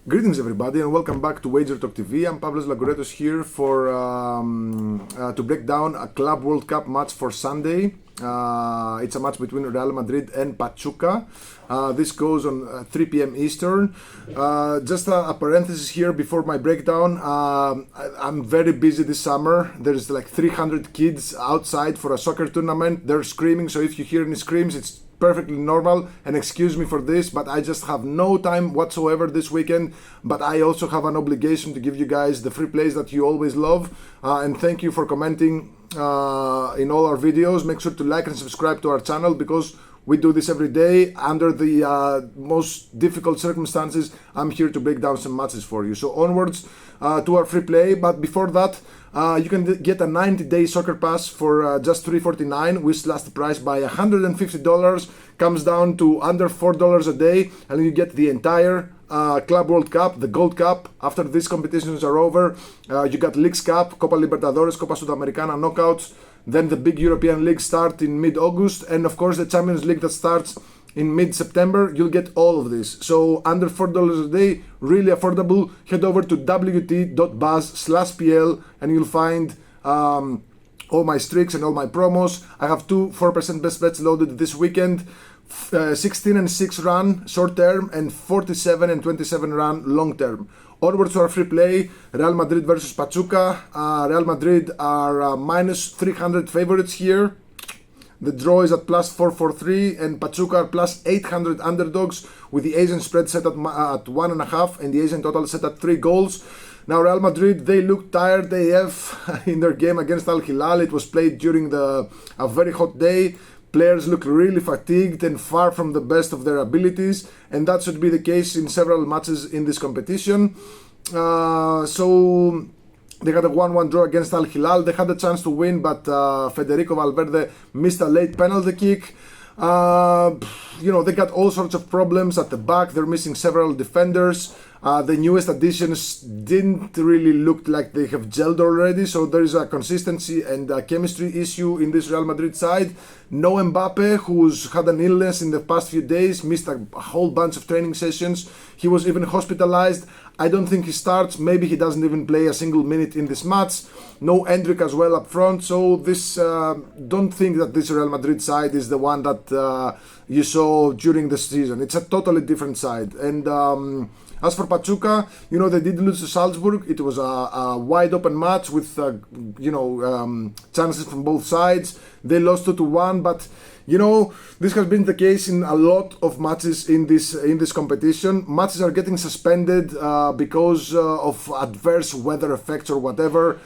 Greetings everybody and welcome back to Wager Talk TV. I'm Pavlos Lagoretos here for to break down a Club World Cup match for Sunday. It's a match between Real Madrid and Pachuca. This goes on 3 p.m. Eastern. Just a parenthesis here before my breakdown. I'm very busy this summer. There's like 300 kids outside for a soccer tournament. They're screaming, so if you hear any screams, it's perfectly normal, and excuse me for this, but I just have no time whatsoever this weekend. But I also have an obligation to give you guys the free plays that you always love, and thank you for commenting in all our videos. Make sure to like and subscribe to our channel because we do this every day under the most difficult circumstances. I'm here to break down some matches for you. So onwards to our free play. But before that, you can get a 90-day soccer pass for just $3.49. We slashed the price by $150. Comes down to under $4 a day, and you get the entire Club World Cup, the Gold Cup. After these competitions are over, you got Leagues Cup, Copa Libertadores, Copa Sudamericana, knockouts. Then the big European League start in mid-August, and of course the Champions League that starts in mid-September. You'll get all of this. So under $4 a day, really affordable. Head over to wt.buzz/pl and you'll find all my streaks and all my promos. I have two 4% best bets loaded this weekend. 16 and 6 run short term and 47 and 27 run long term. Onwards to our free play, Real Madrid versus Pachuca. Real Madrid are minus 300 favorites here. The draw is at plus 443 and Pachuca are plus 800 underdogs with the Asian spread set at 1.5 and the Asian total set at 3 goals. Now Real Madrid, they look tired AF in their game against Al Hilal. It was played during a very hot day. Players look really fatigued and far from the best of their abilities, and that should be the case in several matches in this competition. So they had a 1-1 draw against Al Hilal. They had a chance to win, but Federico Valverde missed a late penalty kick. They got all sorts of problems at the back. They're missing several defenders. The newest additions didn't really look like they have gelled already, so there is a consistency and a chemistry issue in this Real Madrid side. No Mbappe, who's had an illness in the past few days, missed a whole bunch of training sessions. He was even hospitalized. I don't think he starts. Maybe he doesn't even play a single minute in this match. No Endrick as well up front. So this, don't think that this Real Madrid side is the one that you saw during the season. It's a totally different side. And as for Pachuca, they did lose to Salzburg. It was a wide open match with, chances from both sides. They lost 2-1, but this has been the case in a lot of matches in this competition. Matches are getting suspended because of adverse weather effects or whatever,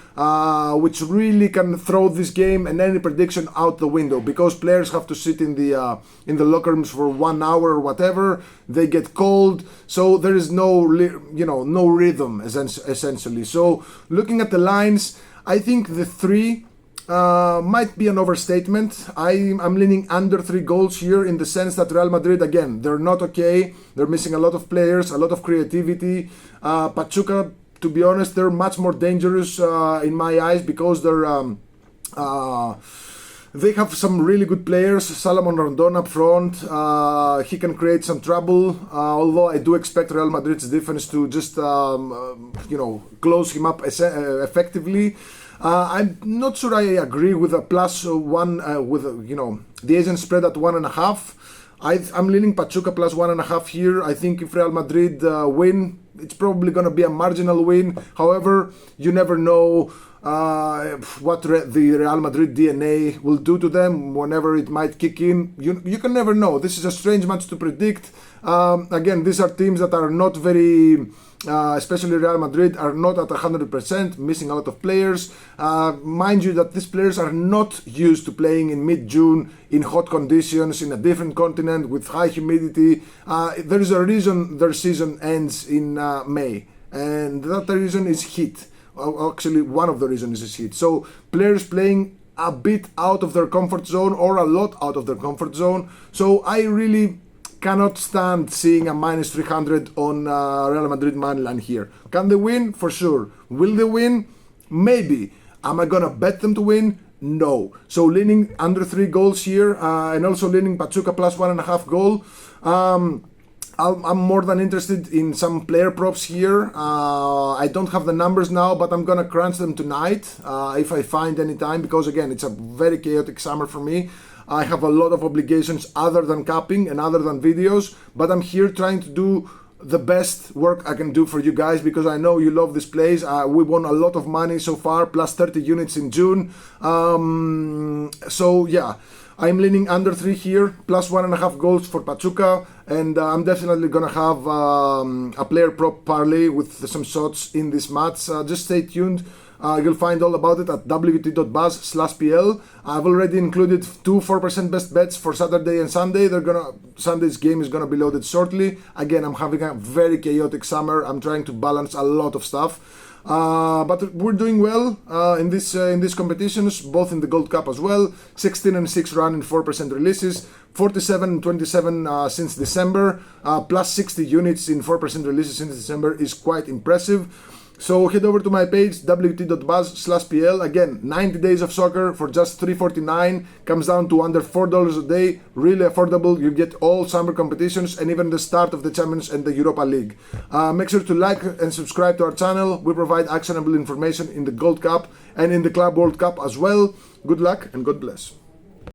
which really can throw this game and any prediction out the window because players have to sit in the locker rooms for 1 hour or whatever. They get cold, so there is no rhythm essentially. So looking at the lines, I think the 3 might be an overstatement. I'm leaning under 3 goals here in the sense that Real Madrid, again, they're not okay. They're missing a lot of players, a lot of creativity. Pachuca, to be honest, they're much more dangerous in my eyes because they have some really good players. Salomon Rondon up front, he can create some trouble, although I do expect Real Madrid's defense to just close him up effectively. I'm not sure I agree with a +1 with the Asian spread at 1.5. I'm leaning Pachuca plus 1.5 here. I think if Real Madrid win, it's probably going to be a marginal win. However, you never know what the Real Madrid DNA will do to them whenever it might kick in. You can never know. This is a strange match to predict. Again, these are teams that are not very, especially Real Madrid, are not at 100%, missing a lot of players. Mind you that these players are not used to playing in mid-June in hot conditions in a different continent with high humidity. There is a reason their season ends in May, and that reason is heat. Actually, one of the reasons is heat. So players playing a bit out of their comfort zone or a lot out of their comfort zone. So I really cannot stand seeing a minus 300 on Real Madrid Moneyline here. Can they win? For sure. Will they win? Maybe. Am I gonna bet them to win? No. So leaning under 3 goals here, and also leaning Pachuca plus 1.5 goal. I'm more than interested in some player props here. I don't have the numbers now, but I'm gonna crunch them tonight if I find any time, because again, it's a very chaotic summer for me. I have a lot of obligations other than capping and other than videos, but I'm here trying to do the best work I can do for you guys, because I know you love this place. We won a lot of money so far, plus 30 units in June. So yeah, I'm leaning under 3 here, plus 1.5 goals for Pachuca, and I'm definitely gonna have a player prop parlay with some shots in this match. Just stay tuned. You'll find all about it at wt.buzz/pl. I've already included 2 4% best bets for Saturday and Sunday. Sunday's game is gonna be loaded shortly. Again, I'm having a very chaotic summer. I'm trying to balance a lot of stuff. But we're doing well in these competitions, both in the Gold Cup as well. 16-6 run in 4% releases, 47-27 since December, plus 60 units in 4% releases since December is quite impressive. So head over to my page, wt.buzz/pl. Again, 90 days of soccer for just $3.49. Comes down to under $4 a day. Really affordable. You get all summer competitions and even the start of the Champions and the Europa League. Make sure to like and subscribe to our channel. We provide actionable information in the Gold Cup and in the Club World Cup as well. Good luck and God bless.